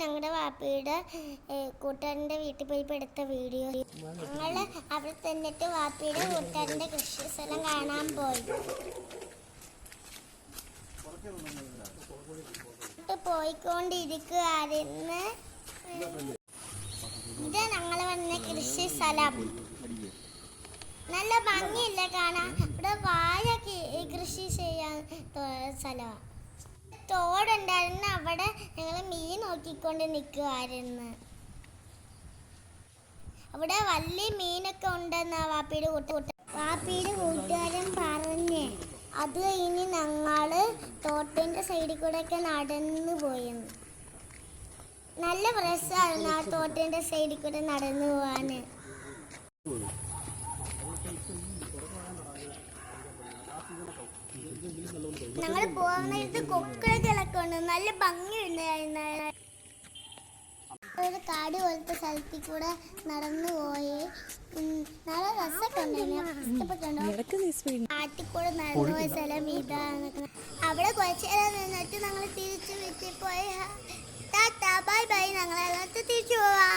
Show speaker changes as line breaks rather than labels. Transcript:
ഞങ്ങളുടെ വാപ്പിയുടെ കൂട്ടുകാരൻ്റെ വീട്ടിൽ പോയി എടുത്ത വീഡിയോ. ഞങ്ങൾ അവിടെ തന്നിട്ട് വാപ്പിയുടെ കൂട്ടുകാരൻ്റെ കൃഷി സ്ഥലം കാണാൻ പോയി. പോയിക്കൊണ്ടിരിക്കുകയായിരുന്നു. ഇത് ഞങ്ങൾ വന്ന കൃഷി സ്ഥലം. നല്ല ഭംഗിയില്ല കാണാൻ. ഇവിടെ വാഴ കൃഷി ചെയ്യാൻ സ്ഥലമാണ്. തോടുണ്ടായിരുന്നു. അവിടെ ഞങ്ങൾ മീൻ നോക്കിക്കൊണ്ട് നിൽക്കുമായിരുന്നു. അവിടെ വലിയ മീനൊക്കെ ഉണ്ടെന്നാ വാപ്പിയുടെ കൂട്ടുകാരൻ പറഞ്ഞേ. അത് കഴിഞ്ഞ് ഞങ്ങൾ തോട്ടിൻ്റെ സൈഡിൽ കൂടെ ഒക്കെ നടന്നു പോയെന്ന്. നല്ല രസമായിരുന്നു ആ തോട്ടിൻ്റെ സൈഡിൽ കൂടെ നടന്നു പോവാൻ. ഞങ്ങൾ പോകുന്നിടത്ത് കൊക്കുകളൊക്കെ ഉണ്ട്. നല്ല ഭംഗിയുണ്ടായിരുന്നു. ഒരു കാട് പോലത്തെ സ്ഥലത്തിൽ കൂടെ നടന്നു പോയി. നല്ല രസമൊക്കെ ഉണ്ടായിരുന്നു. കാട്ടിൽ കൂടെ നടന്നു പോയ സ്ഥലം ഇതാണ്. അവിടെ കുറച്ച് നേരം നിന്നിട്ട് ഞങ്ങൾ തിരിച്ചു വീട്ടിൽ പോയി. Tata bye bye. ഞങ്ങളെല്ലാം തിരിച്ചു പോവാ.